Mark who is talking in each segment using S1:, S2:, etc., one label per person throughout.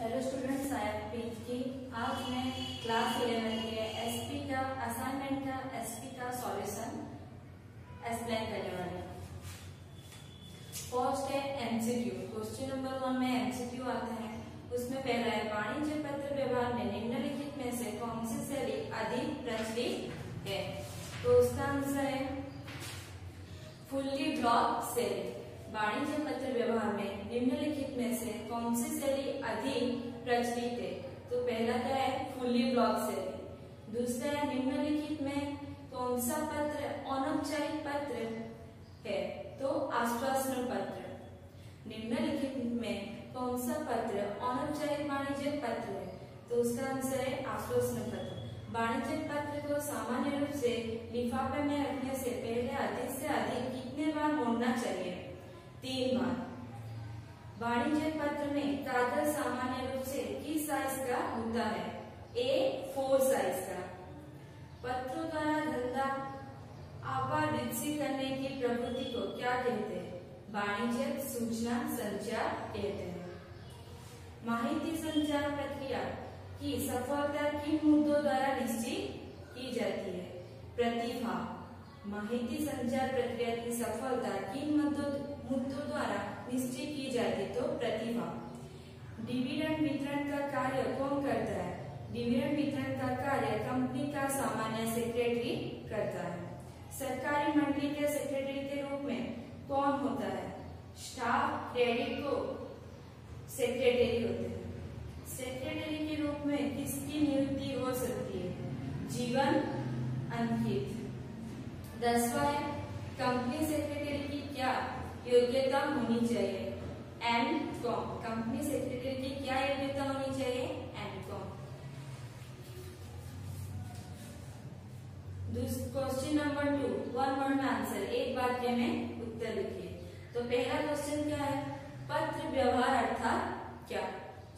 S1: Hello students, I am Pinky. आज मैं class 11 के एसपी का असाइनमेंट का एसपी का सॉल्यूशन एक्सप्लेन करने वाली हूँ। फर्स्ट है एमसीक्यू। क्वेश्चन नंबर 1 में एमसीक्यू आता है। उसमें पहला है वाणिज्य पत्र व्यवहार में निम्नलिखित में से कौन सी शैली अधिक प्रचलित है। तो उसका आंसर है फुल्ली ब्लॉक शैली। वाणिज्य पत्र व्यवहार में निम्नलिखित में से कौन सी शैली अधिक प्रचलित है। तो पहला क्या है, फुल्ली ब्लॉक शैली। दूसरा है निम्नलिखित में कौन सा पत्र अनौपचारिक पत्र है। तो आश्वासन पत्र। निम्नलिखित में कौन सा पत्र अनौपचारिक वाणिज्य पत्र है। तो उसका आंसर है आश्वासन पत्र। वाणिज्य पत्र को सामान्य रूप से लिफाफे में रखने से पहले अधिक से अधिक कितने बार मोड़ना चाहिए। 3 बार। वाणिज्य पत्र में कागज सामान्य रूप से किस साइज का होता है। A4 साइज का। पत्रों द्वारा धंधा आपादित करने की प्रवृत्ति को क्या कहते हैं। वाणिज्यिक सूचना संचार कहते हैं। माहिती संचार प्रक्रिया की सफलता किन मुद्दों द्वारा निश्चित की जाती है। प्रतिभा। माहिती संचार प्रक्रिया की सफलता किन मुद्दों द्वारा निश्चित की जाती। तो प्रतिभा। डिविडेंड वितरण का कार्य कौन करता है। डिविडेंड वितरण का कार्य कंपनी का सामान्य सेक्रेटरी करता है। सरकारी मंडली के सेक्रेटरी के रूप में कौन होता है। स्टाफ क्रेडिट को सेक्रेटरी होते हैं। सेक्रेटरी के रूप में किसकी नियुक्ति हो सकती है। जीवन अंकित। 10वां है कंपनी सेक्रेटरी की क्या योग्यता होनी चाहिए। M.Com। कंपनी सेक्रेटरी की क्या योग्यता होनी चाहिए। M.Com। क्वेश्चन नंबर 2 1 वर्ड में आंसर, एक वाक्य में उत्तर लिखिए। तो पहला क्वेश्चन क्या है, पत्र व्यवहार अर्थात क्या।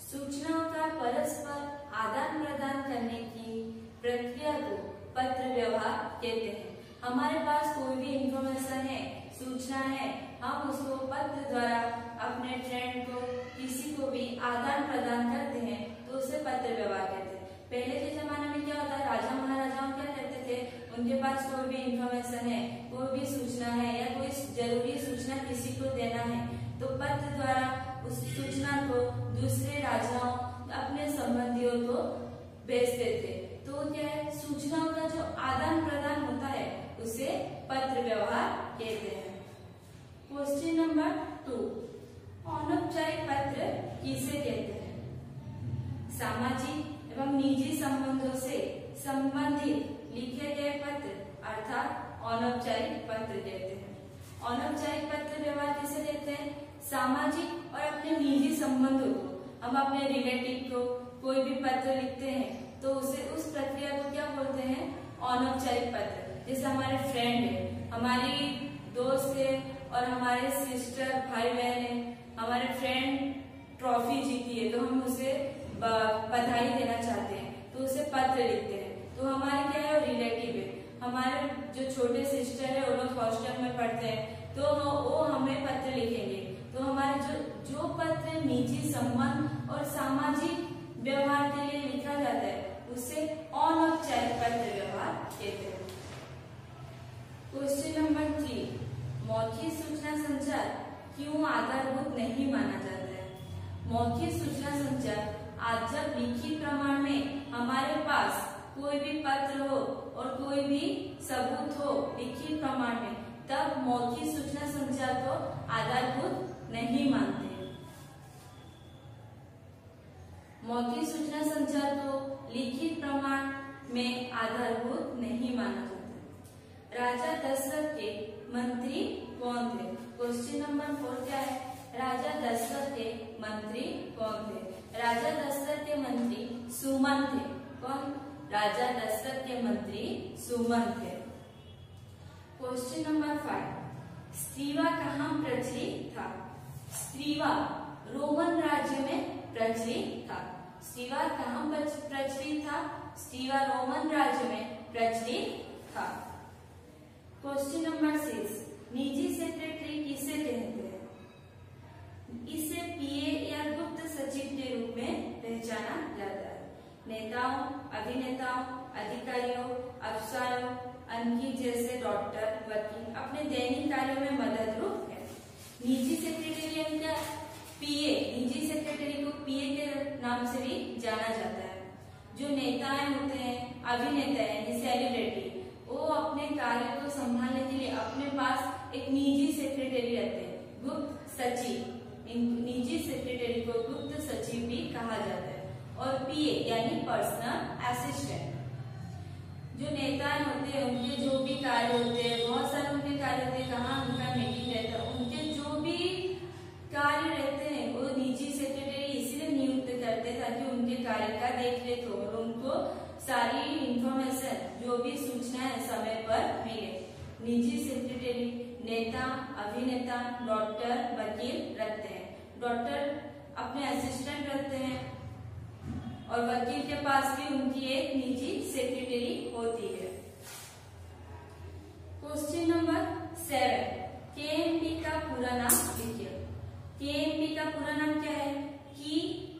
S1: सूचनाओं का परस्पर आदान प्रदान करने की प्रक्रिया को पत्र व्यवहार कहते हैं। हमारे पास कोई भी इंफॉर्मेशन है, सूचना है, हम उसको पत्र द्वारा अपने फ्रेंड को किसी को भी आदान प्रदान करते हैं तो उसे पत्र व्यवहार कहते हैं। पहले के जमाने में क्या होता है, राजा महाराजाओं क्या करते थे, उनके पास कोई भी इंफॉर्मेशन है, कोई भी सूचना है या कोई जरूरी सूचना किसी को देना है तो पत्र द्वारा उस सूचना को दूसरे राजाओं अपने संबंधियों को भेजते थे। तो क्या है, सूचनाओं का जो आदान प्रदान होता है उसे पत्र व्यवहार कहते हैं। क्वेश्चन नंबर 2 अनौपचारिक पत्र किसे कहते हैं। सामाजिक एवं निजी संबंधों से संबंधित लिखे गए पत्र अर्थात अनौपचारिक पत्र कहते हैं। अनौपचारिक पत्र व्यवहार किसे कहते हैं, सामाजिक और अपने निजी संबंधों को। हम अपने रिलेटिव को कोई भी पत्र लिखते हैं तो उसे उस प्रक्रिया को क्या बोलते हैं, अनौपचारिक पत्र। जैसे हमारे फ्रेंड है, हमारी दोस्त है और हमारे सिस्टर भाई बहन है, हमारे फ्रेंड ट्रॉफी जीती है तो हम उसे बधाई देना चाहते हैं तो उसे पत्र लिखते हैं। तो हमारे क्या है, रिलेटिव है। हमारे जो छोटे सिस्टर है वो लोग हॉस्टल में पढ़ते हैं तो वो हमें पत्र लिखेंगे। तो हमारे जो पत्र निजी संबंध और सामाजिक व्यवहार के लिए लिखा जाता है उसे अनौपचारिक पत्र व्यवहार कहते हैं। क्वेश्चन नंबर 3 मौखिक सूचना संचार क्यों आधारभूत नहीं माना जाता है। मौखिक सूचना संचार आज जब लिखित प्रमाण में हमारे पास कोई भी पत्र हो और कोई भी सबूत हो लिखित प्रमाण में, तब मौखिक सूचना संचार को आधारभूत नहीं मानते। मौखिक सूचना संचार को लिखित प्रमाण में आधारभूत नहीं माना जाता। राजा दशरथ के मंत्री कौन थे। क्वेश्चन नंबर 4 क्या है, राजा दशरथ के मंत्री कौन थे। राजा दशरथ के मंत्री सुमन थे। कौन, राजा दशरथ के मंत्री सुमन थे। क्वेश्चन नंबर 5 स्त्रीवा कहाँ प्रचलित था। स्त्रीवा रोमन राज्य में प्रचलित था। स्त्रीवा कहाँ प्रचलित था, स्त्रीवा रोमन राज्य में प्रचलित था। क्वेश्चन नंबर 6 निजी सेक्रेटरी किसे कहते हैं। इसे पीए या गुप्त सचिव के रूप में नेताएं होते हैं, अभिनेता यानी सेलिब्रिटी, वो अपने कार्य को संभालने के लिए अपने पास एक निजी सेक्रेटरी रहते हैं, गुप्त सचिव। निजी सेक्रेटरी को गुप्त सचिव भी कहा जाता है। और पीए यानी पर्सनल असिस्टेंट। जो नेताएं होते हैं उनके जो भी कार्य होते हैं, बहुत सारे उनके कार्य होते हैं, कहाँ उनका मीटिंग रहता है, उनके जो भी कार्य रहते हैं वो निजी सेक्रेटरी इसलिए नियुक्त करते हैं ताकि उनके कार्य का देखरेख हो और उनको सारी इंफॉर्मेशन जो भी सूचना है समय पर मिले। निजी सेक्रेटरी नेता, अभिनेता, डॉक्टर, वकील रखते हैं। डॉक्टर अपने असिस्टेंट रखते हैं और वकील के पास भी उनकी एक निजी सेक्रेटरी होती है। क्वेश्चन नंबर 7, केएमपी का पूरा नाम लिखिए। केएमपी का पूरा नाम क्या है? की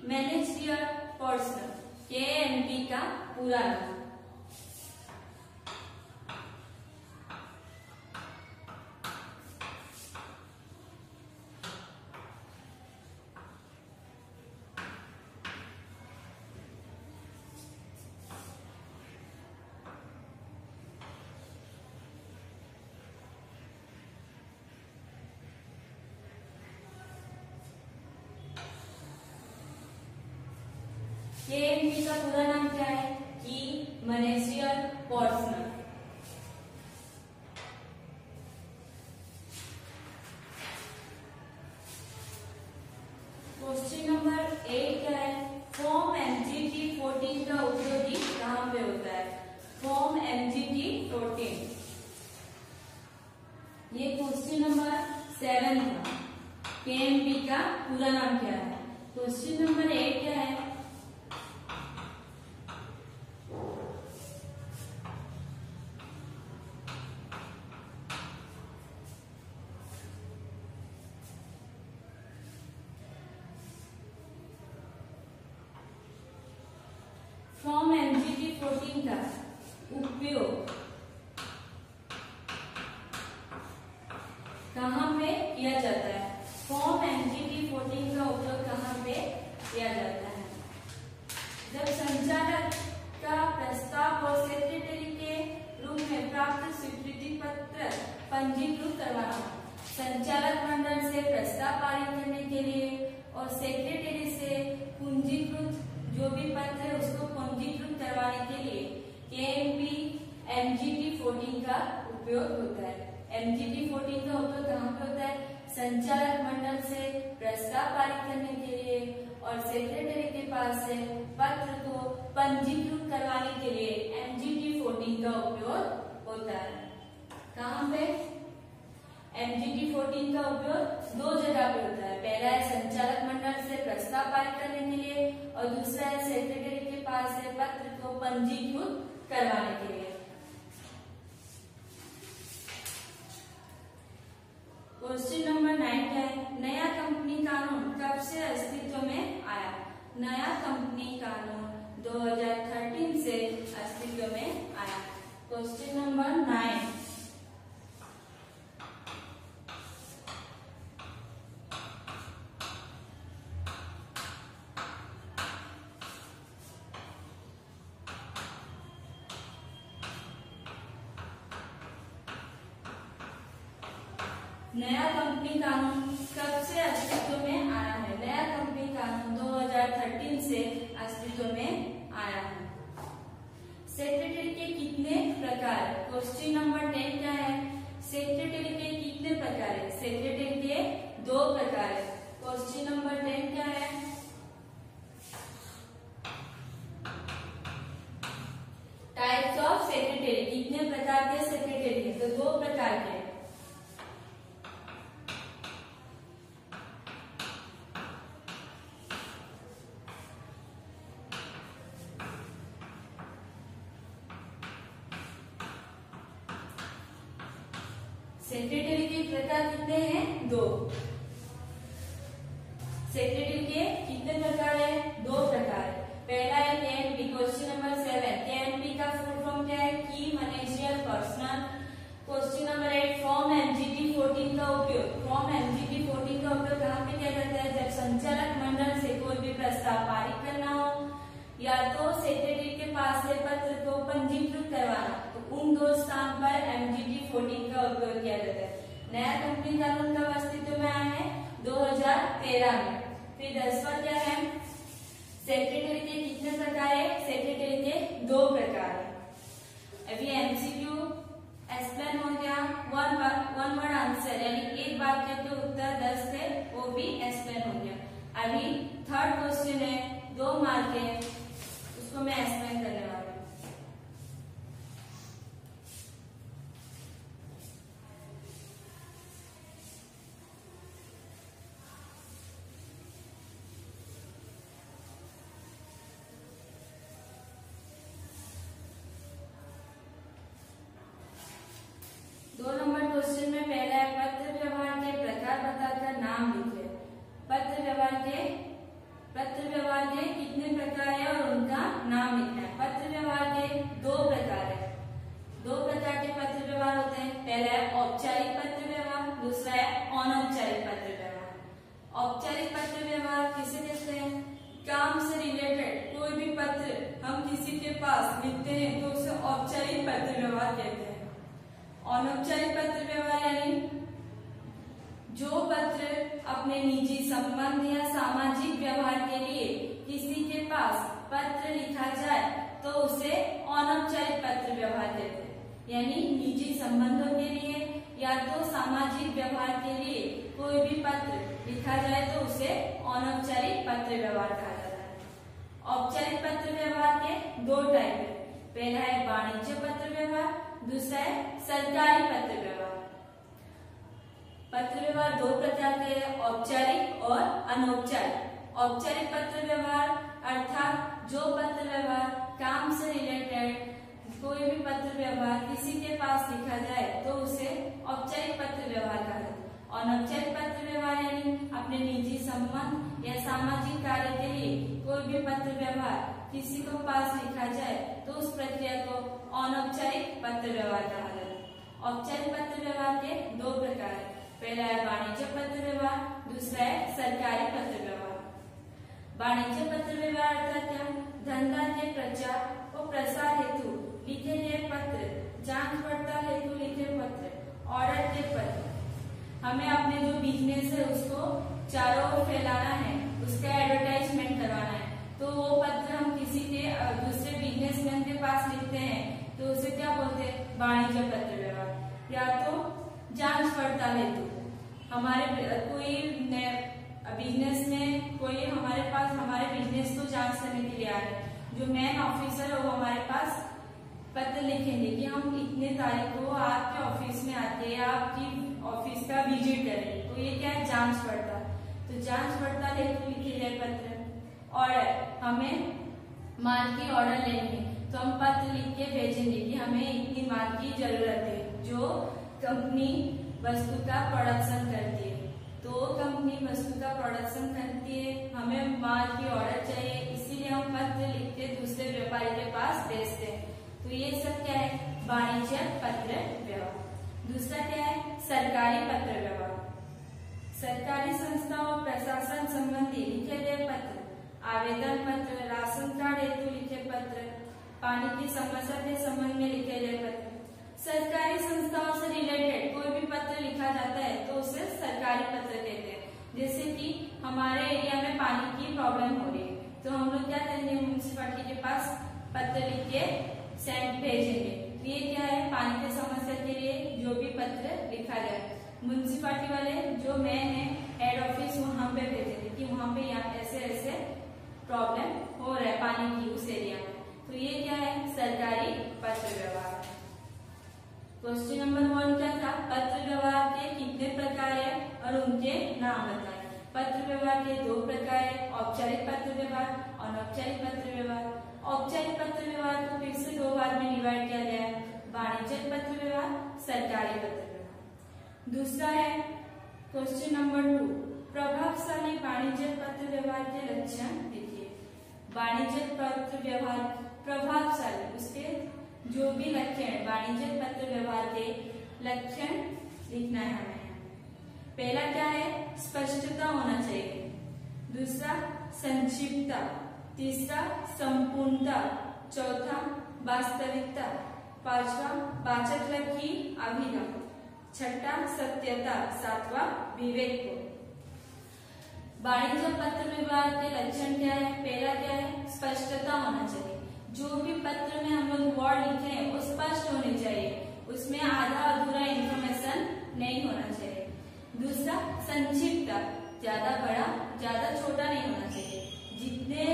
S1: मैनेजरियल पर्सनल। केएमपी का पूरा नाम। केएमपी का पूरा नाम क्या है? की मैनेजरियल पर्सनल। क्वेश्चन नंबर 8 क्या है? फॉर्म एमजीटी 14 का उपयोग कहाँ पे होता है? Form MGT 14। ये क्वेश्चन नंबर 7 था। केएमपी का पूरा नाम क्या है? क्वेश्चन नंबर 8 क्या है? फॉर्म एमजीटी 14 का उपयोग कहाँ पे किया जाता है? फॉर्म एमजीटी 14 का उपयोग कहाँ पे किया जाता है? जब संचालक का प्रस्ताव और सेक्रेटरी के रूप में प्राप्त स्वीकृति पत्र पंजीकृत करवाना। संचालक मंडल से प्रस्ताव पारित करने के लिए और सेक्रेटरी से पंजीकृत जो भी पत्र है उसको पंजीकृत करवाने के लिए केएमपी एमजीटी 14 का उपयोग होता है। एमजीटी 14 का उपयोग कहाँ पे होता है? संचालक मंडल से प्रस्ताव पारित करने के लिए और सेक्रेटरी के पास से पत्र को पंजीकृत करवाने के लिए एमजीटी 14 का उपयोग होता है। कहाँ पे? एमजीटी 14 का उपयोग दो जगह पे होता है। पहला है संचालक मंडल से प्रस्ताव पारित करने के लिए और दूसरा है सेक्रेटरी के पास से पत्र को पंजीकृत करवाने के लिए। क्वेश्चन नंबर 9 क्या है? नया कंपनी कानून कब से अस्तित्व में आया? नया कंपनी कानून 2013 से अस्तित्व में आया। Question number 9। नया कंपनी कानून कब से अस्तित्व में आया है? नया कंपनी कानून 2013 से अस्तित्व में आया है। सेक्रेटरी के कितने प्रकार? क्वेश्चन नंबर 10 क्या है? सेक्रेटरी के कितने प्रकार है? सेक्रेटरी के 2 प्रकार है। क्वेश्चन नंबर 10 क्या है? Types of secretary. कितने प्रकार के सेक्रेटरी है? तो 2 प्रकार के। सेक्रेटरी के प्रकार कितने हैं? 2। सेक्रेटरी के कितने प्रकार है? 2 प्रकार है। पहला है केएमपी। क्वेश्चन नंबर 7, केएमपी का फुल फॉर्म क्या है? की managerial personal. Question number 8, form MGT 14 का उपयोग। फॉर्म एमजीटी 14 का उपयोग कहाँ पे किया जाता है? जब संचालक मंडल से कोई भी प्रस्ताव पारित करना हो या तो सेक्रेटरी के पास नया कंपनी कानून कब अस्तित्व में आया है? 2013 में। फिर 10वां क्या है? सेक्रेटरी के कितने प्रकार है? सेक्रेटरी के 2 प्रकार है। अभी एमसीक्यू एक्सप्लेन हो गया, वन वर्ड आंसर यानी एक वाक्य के उत्तर 10 थे, वो भी एक्सप्लेन हो गया। अभी थर्ड क्वेश्चन है, 2 मार्क है, उसको मैं एक्सप्लेन करने वाली हूँ। 2 नंबर क्वेश्चन में पहला है पत्र व्यवहार के प्रकार बताकर नाम लिखे। पत्र व्यवहार के कितने प्रकार है और उनका नाम लिखना है। पत्र व्यवहार के 2 प्रकार है। 2 प्रकार के पत्र व्यवहार होते हैं। पहला है औपचारिक पत्र व्यवहार, दूसरा है अनौपचारिक पत्र व्यवहार। औपचारिक पत्र व्यवहार किसे कहते हैं? काम से रिलेटेड कोई भी पत्र हम किसी के पास लिखते हैं तो उसे औपचारिक पत्र व्यवहार कहते हैं। अनौपचारिक पत्र व्यवहार यानी जो पत्र अपने निजी संबंध या सामाजिक व्यवहार के लिए किसी के पास पत्र लिखा जाए तो उसे अनौपचारिक पत्र व्यवहार कहते हैं। यानी निजी संबंधों के लिए या तो सामाजिक व्यवहार के लिए कोई भी पत्र लिखा जाए तो उसे अनौपचारिक पत्र व्यवहार कहा जाता है। औपचारिक पत्र व्यवहार के 2 टाइप है। पहला है वाणिज्य पत्र व्यवहार, दूसरा है सरकारी पत्र व्यवहार। पत्र व्यवहार 2 प्रकार के हैं, औपचारिक और अनौपचारिक। औपचारिक पत्र व्यवहार अर्थात जो पत्र व्यवहार काम से रिलेटेड कोई भी पत्र व्यवहार किसी के पास लिखा जाए तो उसे औपचारिक पत्र व्यवहार कहा जाता है। अनौपचारिक पत्र व्यवहार यानी अपने निजी संबंध या सामाजिक कार्य के लिए कोई भी पत्र व्यवहार किसी को पास लिखा जाए तो उस प्रक्रिया को अनौपचारिक पत्र व्यवहार कहा जाता है। औपचारिक पत्र व्यवहार के 2 प्रकार है। पहला है वाणिज्य पत्र व्यवहार, दूसरा है सरकारी पत्र व्यवहार। वाणिज्य पत्र व्यवहार अर्थात क्या? धंधा के प्रचार और प्रसार हेतु लिखे गए पत्र, जांच पड़ताल हेतु लिखे पत्र, ऑर्डर के पत्र। हमें अपने जो बिजनेस है उसको चारों ओर फैलाना है, उसका एडवर्टाइजमेंट करवाना है, तो वो पत्र हम किसी के दूसरे बिजनेसमैन के पास लिखते हैं तो उसे क्या बोलते हैं? वाणिज्य पत्र व्यवहार। या तो जांच पड़ताल हेतु हमारे कोई बिजनेस में कोई हमारे पास हमारे बिजनेस को जांच करने के लिए आ रहे हैं, जो मेन ऑफिसर है वो हमारे पास पत्र लिखेंगे कि हम इतने तारीख को आपके ऑफिस में आते हैं, आपकी ऑफिस का विजिट करें, तो ये क्या है? जांच पड़ताल। तो जांच पड़ताल हेतु लिखे गए पत्र। ऑर्डर, हमें माल की ऑर्डर लेंगे तो हम पत्र लिख के भेजेंगे कि हमें इतनी माल की जरूरत है, जो कंपनी वस्तु का प्रोडक्शन करती है। तो कंपनी वस्तु का प्रोडक्शन करती है, हमें माल की ऑर्डर चाहिए, इसीलिए हम पत्र लिख के दूसरे व्यापारी के पास भेजते हैं। तो ये सब क्या है? वाणिज्य पत्र व्यवहार। दूसरा क्या है? सरकारी पत्र व्यवहार। सरकारी संस्थाओं और प्रशासन संबंधी लिखे गए पत्र, आवेदन पत्र, राशन कार्ड हेतु लिखे पत्र, पानी की समस्या के संबंध में लिखे गए पत्र। सरकारी संस्थाओं से रिलेटेड कोई भी पत्र लिखा जाता है तो उसे सरकारी पत्र कहते हैं। जैसे कि हमारे एरिया में पानी की प्रॉब्लम हो रही है तो हम लोग क्या करेंगे? म्युनिसिपैलिटी के पास पत्र लिख के सेंड भेजेंगे। तो ये क्या है? पानी की समस्या के लिए जो भी पत्र लिखा जाए, म्युनिसिपैलिटी वाले जो मेन है हेड ऑफिस वहां पे भेजेंगे कि वहां पे यहाँ ऐसे ऐसे प्रॉब्लम हो रहा है पानी की उस एरिया में। तो ये क्या है? सरकारी पत्र व्यवहार। क्वेश्चन नंबर 1 क्या था? पत्र व्यवहार के कितने प्रकार है और उनके नाम बताएं। पत्र व्यवहार के 2 प्रकार है, औपचारिक पत्र व्यवहार, अनौपचारिक पत्र व्यवहार। औपचारिक पत्र व्यवहार को फिर से 2 भाग में डिवाइड किया गया है, वाणिज्यिक पत्र व्यवहार, सरकारी पत्र व्यवहार। दूसरा है क्वेश्चन नंबर 2, प्रभावशाली वाणिज्यिक पत्र व्यवहार के लक्षण लिखिए। वाणिज्यिक पत्र व्यवहार प्रभावशाली, उसके जो भी लक्षण वाणिज्यिक पत्र व्यवहार के लक्षण लिखना है हमें। पहला क्या है? स्पष्टता होना चाहिए, दूसरा संक्षिप्तता, तीसरा संपूर्णता, चौथा वास्तविकता, पांचवा वाचक की अभिनव, छठा सत्यता, सातवां विवेक को। वाणिज्य पत्र विभाग के लक्षण क्या है? पहला क्या है? स्पष्टता होना चाहिए। जो भी पत्र में हम लोग वर्ड लिखे हैं वो स्पष्ट होने चाहिए, उसमें आधा अधूरा इंफॉर्मेशन नहीं होना चाहिए। दूसरा संक्षिप्त, ज्यादा बड़ा ज्यादा छोटा नहीं होना चाहिए। जितने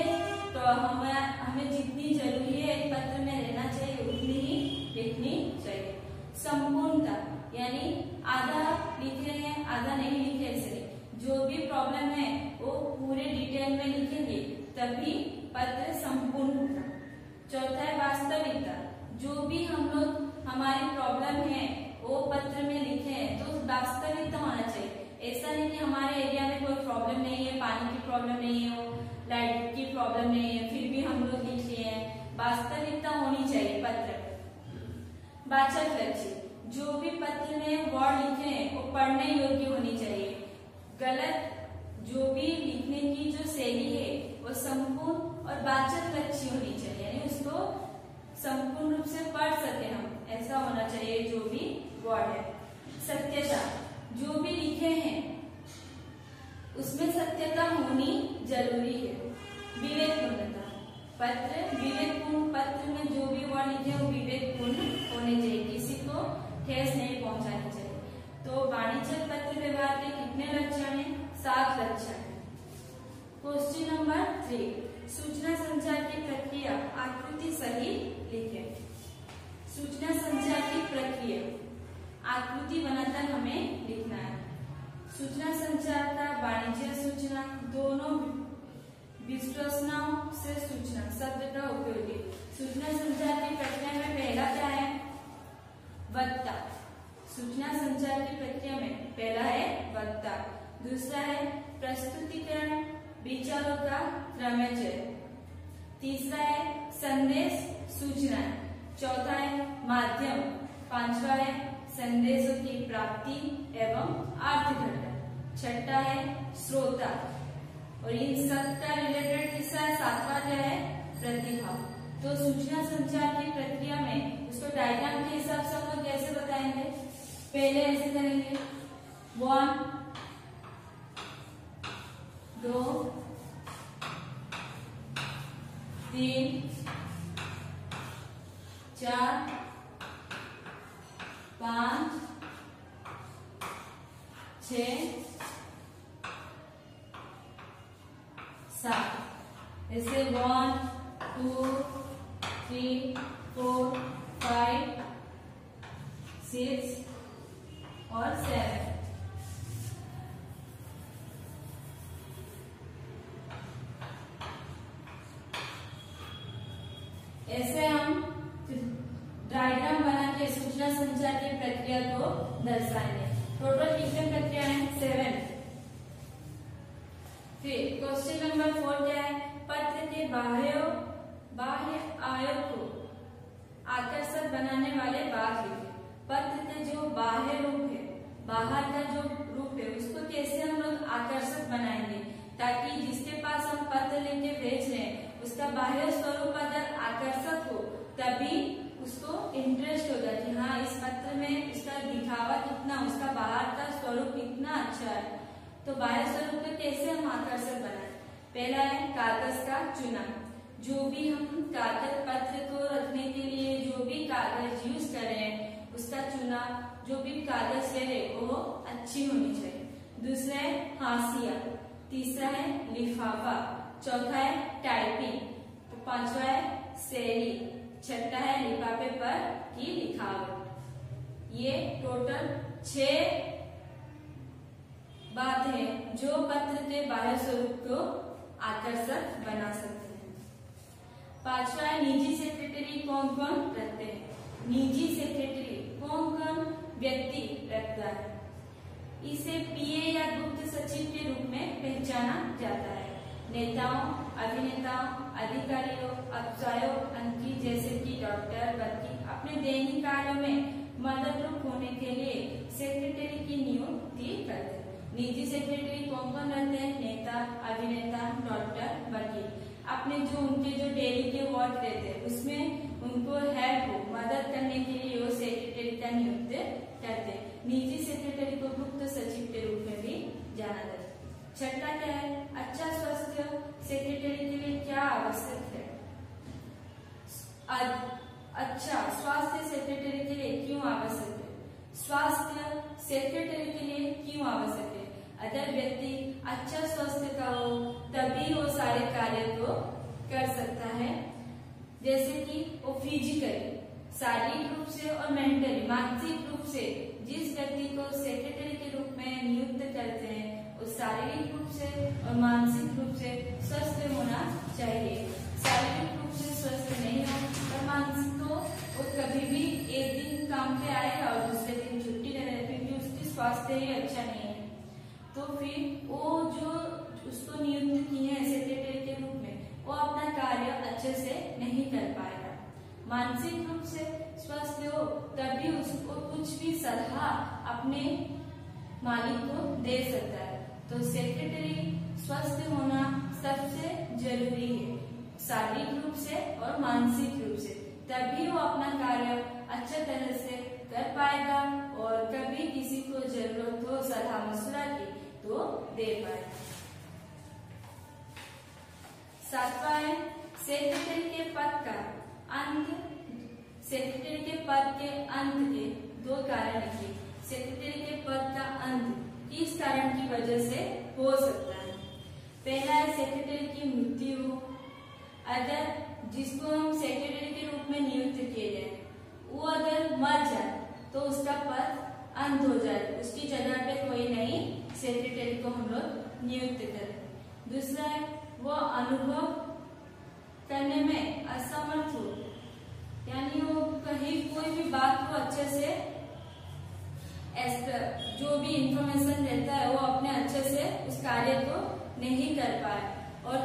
S1: तो हमें जितनी जरूरी है एक पत्र में रहना चाहिए उतनी ही लिखनी चाहिए। संपूर्णता, यानी आधा लिखे हैं आधा नहीं लिखे, ऐसे जो भी प्रॉब्लम है वो पूरे डिटेल में लिखेंगे तभी पत्र संपूर्ण होगा। चौथा है वास्तविकता, जो भी हम लोग हमारी प्रॉब्लम है वो पत्र में लिखे हैं तो वास्तविकता होना चाहिए। ऐसा नहीं कि हमारे एरिया में कोई प्रॉब्लम नहीं है, पानी की प्रॉब्लम नहीं है, वो लाइट की प्रॉब्लम नहीं है, फिर भी हम लोग लिख लिए हैं। वास्तविकता होनी चाहिए पत्र में। वाचक लक्ष्य, जो भी पत्र में वर्ड लिखे हैं वो पढ़ने योग्य होनी चाहिए। गलत जो भी लिखने की जो शैली है वो संपूर्ण और वाचक लक्ष्य होनी चाहिए, यानी उसको संपूर्ण रूप से पढ़ सके हम, ऐसा होना चाहिए जो भी वर्ड है। सत्यता, जो भी लिखे हैं उसमें सत्यता होनी जरूरी है। विवेकपूर्णता, पत्र विवेकपूर्ण, पत्र में जो भी वर्ड लिखे हैं वो विवेकपूर्ण होने चाहिए, किसी को ठेस नहीं पहुंचानी चाहिए। तो वाणिज्य पत्र व्यवहार के कितने लक्षण हैं? 7 लक्षण हैं। क्वेश्चन नंबर 3, सूचना संचार की प्रक्रिया आकृति सहित लिखें। सूचना संचार की प्रक्रिया आकृति बनाकर हमें लिखना है। सूचना संचार का वाणिज्य सूचना, दोनों विश्वसनाओं से सूचना शब्द का उपयोग है। सूचना संचार की प्रक्रिया में पहला क्या है? वक्ता। सूचना संचार की प्रक्रिया में पहला है वक्ता, दूसरा है प्रस्तुतिकरण, विचारों का क्रमचय, तीसरा है संदेश सूचना, चौथा है माध्यम, पांचवा है संदेशों की प्राप्ति एवं अर्थघटन, छठा है श्रोता, और इन सब का रिलेटेड हिस्सा है सातवां क्या है? प्रतिभा। तो सूचना संचार की प्रक्रिया में उसको डायग्राम के हिसाब से हम लोग कैसे बताएंगे? पहले ऐसे करेंगे 1 2 3 4 5 6 7, ऐसे 1 2 3 4 5 6 और 7। ऐसे हम डायग्राम बना के सूचना संचार की प्रक्रिया को दर्शाएंगे। टोटल कितने प्रक्रिया है? 7। फिर क्वेश्चन नंबर 4 क्या है? पत्र के बाह्य आयोग को आकर्षक बनाने वाले वाक्य लिखें। पत्र का जो बाह्य रूप है, बाहर का जो रूप है, उसको कैसे हम लोग आकर्षक बनाएंगे ताकि जिसके पास हम पत्र लेके भेज रहे हैं उसका बाह्य स्वरूप अगर आकर्षक हो तभी उसको इंटरेस्ट होगा कि हाँ इस पत्र में इसका दिखावा कितना, उसका बाहर का स्वरूप कितना अच्छा है। तो बाह्य स्वरूप को कैसे हम आकर्षक बनाए? पहला है कागज का चुनाव। जो भी हम कागज पत्र को रखने के लिए जो भी कागज यूज कर रहे हैं उसका चुनाव, जो भी कागज ले रहे वो अच्छी होनी चाहिए। दूसरा है हाशिया, तीसरा है लिफाफा, चौथा है टाइपिंग, पांचवा है शैली, छठा है लिफाफे पर की लिखावट। ये टोटल 6 बात है जो पत्र के बाह्य स्वरूप को आकर्षक बना सकते हैं। पांचवा है निजी सेक्रेटरी कौन कौन रखते हैं? निजी सेक्रेटरी कौन कौन व्यक्ति रखता है? इसे पीए या गुप्त सचिव के रूप में पहचाना जाता है। नेताओं, अभिनेताओं, अधिकारियों, अफसरों, अंकी जैसे कि डॉक्टर, वकील अपने दैनिक कार्यों में मददरूप होने के लिए सेक्रेटरी की नियुक्ति करते हैं। निजी सेक्रेटरी कौन कौन रहते हैं? नेता, अभिनेता, डॉक्टर, वकील। अपने जो उनके जो डेली के वर्क रहते हैं उसमें उनको हेल्प हो, मदद करने के लिए वो सेक्रेटरी का नियुक्त करते हैं। निजी सेक्रेटरी को गुप्त सचिव के रूप में भी जाना जाता है। छठा क्या है, अच्छा स्वास्थ्य सेक्रेटरी के लिए क्या आवश्यक है? अच्छा स्वास्थ्य सेक्रेटरी के लिए क्यों आवश्यक है? स्वास्थ्य सेक्रेटरी के लिए क्यों आवश्यक है? अगर व्यक्ति अच्छा स्वास्थ्य का हो तभी वो सारे कार्य को कर सकता है, जैसे कि वो फिजिकली शारीरिक रूप से और मेंटली मानसिक रूप से जिस व्यक्ति को सेक्रेटरी के रूप में नियुक्त करते हैं वो शारीरिक रूप से और मानसिक रूप से स्वस्थ होना चाहिए। शारीरिक रूप से स्वस्थ नहीं हो और मानसिक तो वो कभी भी एक दिन काम पे आएगा और दूसरे दिन छुट्टी ले लेगा, क्योंकि उसकी स्वास्थ्य ही अच्छा नहीं है। तो फिर वो जो उसको नियुक्त किए हैं सेक्रेटरी के रूप में वो अपना कार्य अच्छे से नहीं कर पाएगा। मानसिक रूप से स्वस्थ हो तभी उसको कुछ भी सलाह अपने मालिक को दे सकता है। तो सेक्रेटरी स्वस्थ होना सबसे जरूरी है, शारीरिक रूप से और मानसिक रूप से, तभी वो अपना कार्य अच्छे तरह से कर पाएगा और कभी किसी को जरूरत हो सलाह मशवरा की तो दे पाएगा। सातवां है सेक्रेटरी के पद का अंत। सेक्रेटरी के पद के अंत के दो कारण लिखिए। सेक्रेटरी के पद का अंत किस कारण की वजह से हो सकता है? पहला है सेक्रेटरी की मृत्यु। अगर जिसको हम सेक्रेटरी के रूप में नियुक्त किए जाए वो अगर मर जाए तो उसका पद अंत हो जाए, उसकी जगह पे कोई नई सेक्रेटरी को हम लोग नियुक्त करें। दूसरा है वो अनुभव करने में असमर्थ हो, यानी वो कहीं कोई भी बात को अच्छे से जो भी इंफॉर्मेशन देता है वो अपने अच्छे से उस कार्य को नहीं कर पाए और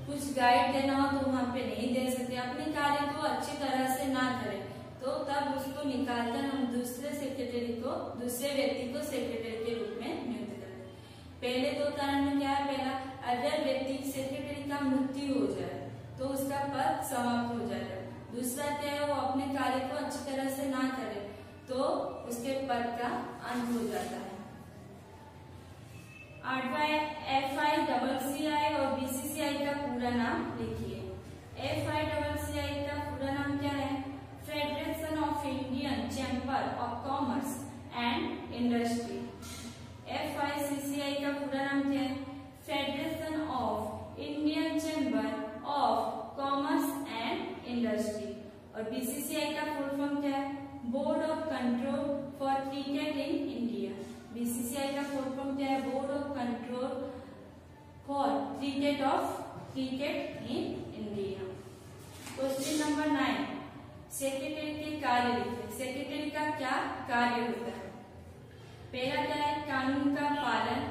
S1: कुछ गाइड देना हो तो वहां पे नहीं दे सकते, अपने कार्य को अच्छी तरह से ना करे, तो तब उसको निकालकर हम दूसरे सेक्रेटरी को दूसरे व्यक्ति को सेक्रेटरी के रूप में नियुक्त करते हैं। पहले दो कारण में क्या है? पहला, अगर व्यक्ति सेक्रेटरी का मृत्यु हो जाए तो उसका पद समाप्त हो जाएगा। दूसरा क्या है, वो अपने कार्य को अच्छी तरह से ना करे तो उसके पद का अंत हो जाता है। आठवां FICCI और BCCI का पूरा नाम लिखिए। FICCI का पूरा नाम क्या है? Federation of Indian chamber of commerce and industry. FICCI का पूरा नाम क्या है? Federation of Indian chamber of commerce and industry. और BCCI का फुल फॉर्म क्या है? Board of control for cricket in India. BCCI का फुल फॉर्म क्या है? Board of control for cricket in India. Question number 9, secretary के कार्य लिखिए। सेक्रेटरी का क्या कार्य होता है? पहला क्या है? कानून का पालन,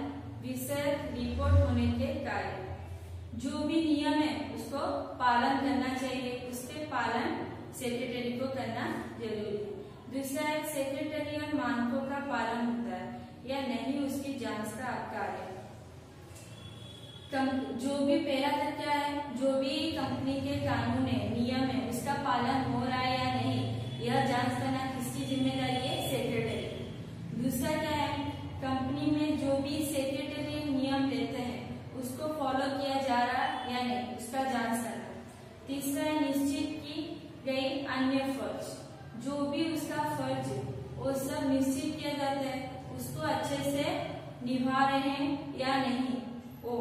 S1: विषय रिपोर्ट होने के कार्य। जो भी नियम है उसको पालन करना चाहिए, उसके पालन सेक्रेटरी को करना जरूरी है। दूसरा है सेक्रेटरियल मानकों का पालन होता है या नहीं उसकी जांच का कार्य। जो भी पहला क्या है? जो भी कंपनी के कानून है नियम है उसका पालन हो रहा है या नहीं यह जांच करना किसकी जिम्मेदारी है? सेक्रेटरी। दूसरा क्या है? कंपनी में जो भी सेक्रेटरी नियम लेते हैं उसको फॉलो किया जा रहा है या नहीं उसका जांच करना। तीसरा है निश्चित की गई अन्य फर्ज, जो भी उसका फर्ज है वो सब निश्चित किया जाता है, उसको अच्छे से निभा रहे हैं या नहीं वो।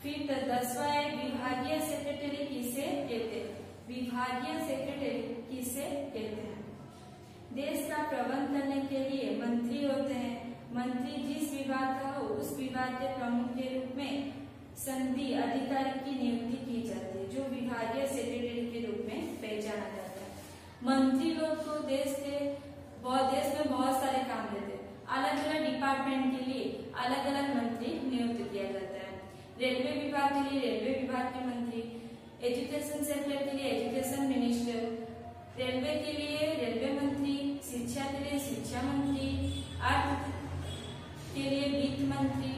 S1: फिर 10वां है विभागीय सेक्रेटरी किसे कहते हैं? विभागीय सेक्रेटरी किसे कहते हैं? देश का प्रबंध करने के लिए मंत्री होते हैं। मंत्री जिस विभाग का हो उस विभाग के प्रमुख के रूप में संधि अधिकारी की नियुक्ति की जाती है, जो विभागीय सेक्रेटरी के रूप में पहचाना जाता है। मंत्री लोग को देश में बहुत सारे काम देते हैं, अलग अलग डिपार्टमेंट के लिए अलग अलग मंत्री नियुक्त किया जाता है। रेलवे विभाग के लिए रेलवे विभाग के मंत्री, एजुकेशन सेक्टर के लिए एजुकेशन मिनिस्टर, रेलवे के लिए रेलवे मंत्री, शिक्षा के लिए शिक्षा मंत्री, अर्थ के लिए वित्त मंत्री।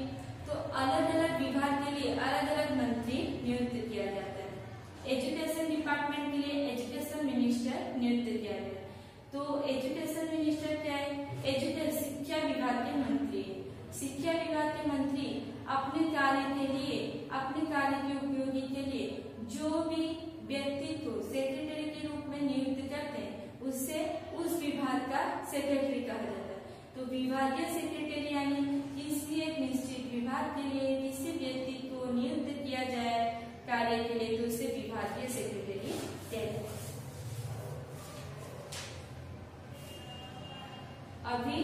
S1: तो अलग अलग विभाग के लिए अलग अलग मंत्री नियुक्त किया जाता है। एजुकेशन डिपार्टमेंट के लिए एजुकेशन मिनिस्टर नियुक्त किया जाता है। तो एजुकेशन मिनिस्टर क्या है? एजुकेशन शिक्षा विभाग के मंत्री है। शिक्षा विभाग के मंत्री अपने कार्य के लिए, अपने कार्य के उपयोगी के लिए जो भी व्यक्ति को सेक्रेटरी के रूप में नियुक्त करते हैं उससे उस विभाग का सेक्रेटरी कहा जाता है। तो विभागीय सेक्रेटरी यानी किसी एक निश्चित विभाग के लिए किसी व्यक्ति को नियुक्त किया जाए कार्य के लिए तो उसे विभागीय सेक्रेटरी कहते हैं। अभी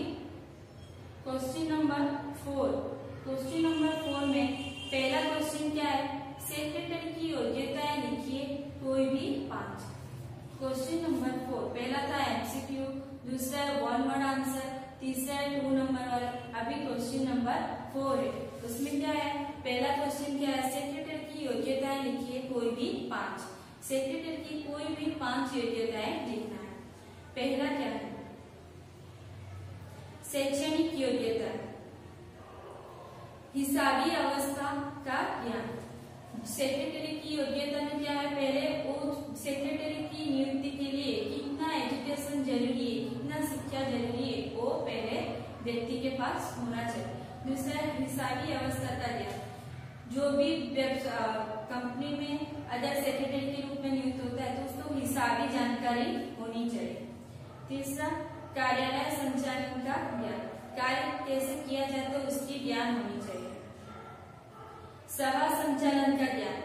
S1: क्वेश्चन नंबर 4। क्वेश्चन नंबर 4 में पहला क्वेश्चन क्या है? सेक्रेटरी की योग्यताएं लिखिए, कोई भी 5। क्वेश्चन नंबर 4 पहला था एमसीक्यू, दूसरा है 1 वर्ड आंसर, तीसरा है 2 नंबर वाला। अभी क्वेश्चन नंबर 4 है, उसमें क्या है? पहला क्वेश्चन क्या है? सेक्रेटरी की योग्यताएं लिखिए, कोई भी 5। सेक्रेटरी की कोई भी 5 योग्यताएं लिखना है। पहला क्या है? शैक्षणिक योग्यता, हिसाबी अवस्था का ज्ञान। सेक्रेटरी की योग्यता में क्या है? पहले वो सेक्रेटरी की नियुक्ति के लिए कितना एजुकेशन जरूरी है, कितना शिक्षा जरूरी है, वो पहले व्यक्ति के पास होना चाहिए। दूसरा हिसाबी अवस्था का ज्ञान, जो भी कंपनी में अदर सेक्रेटरी के रूप में नियुक्त होता है तो उसको हिसाबी जानकारी होनी चाहिए। तीसरा कार्यालय संचालन का ज्ञान, कार्य कैसे किया जाता है उसकी ज्ञान होनी चाहिए। सभा संचालन का ज्ञान,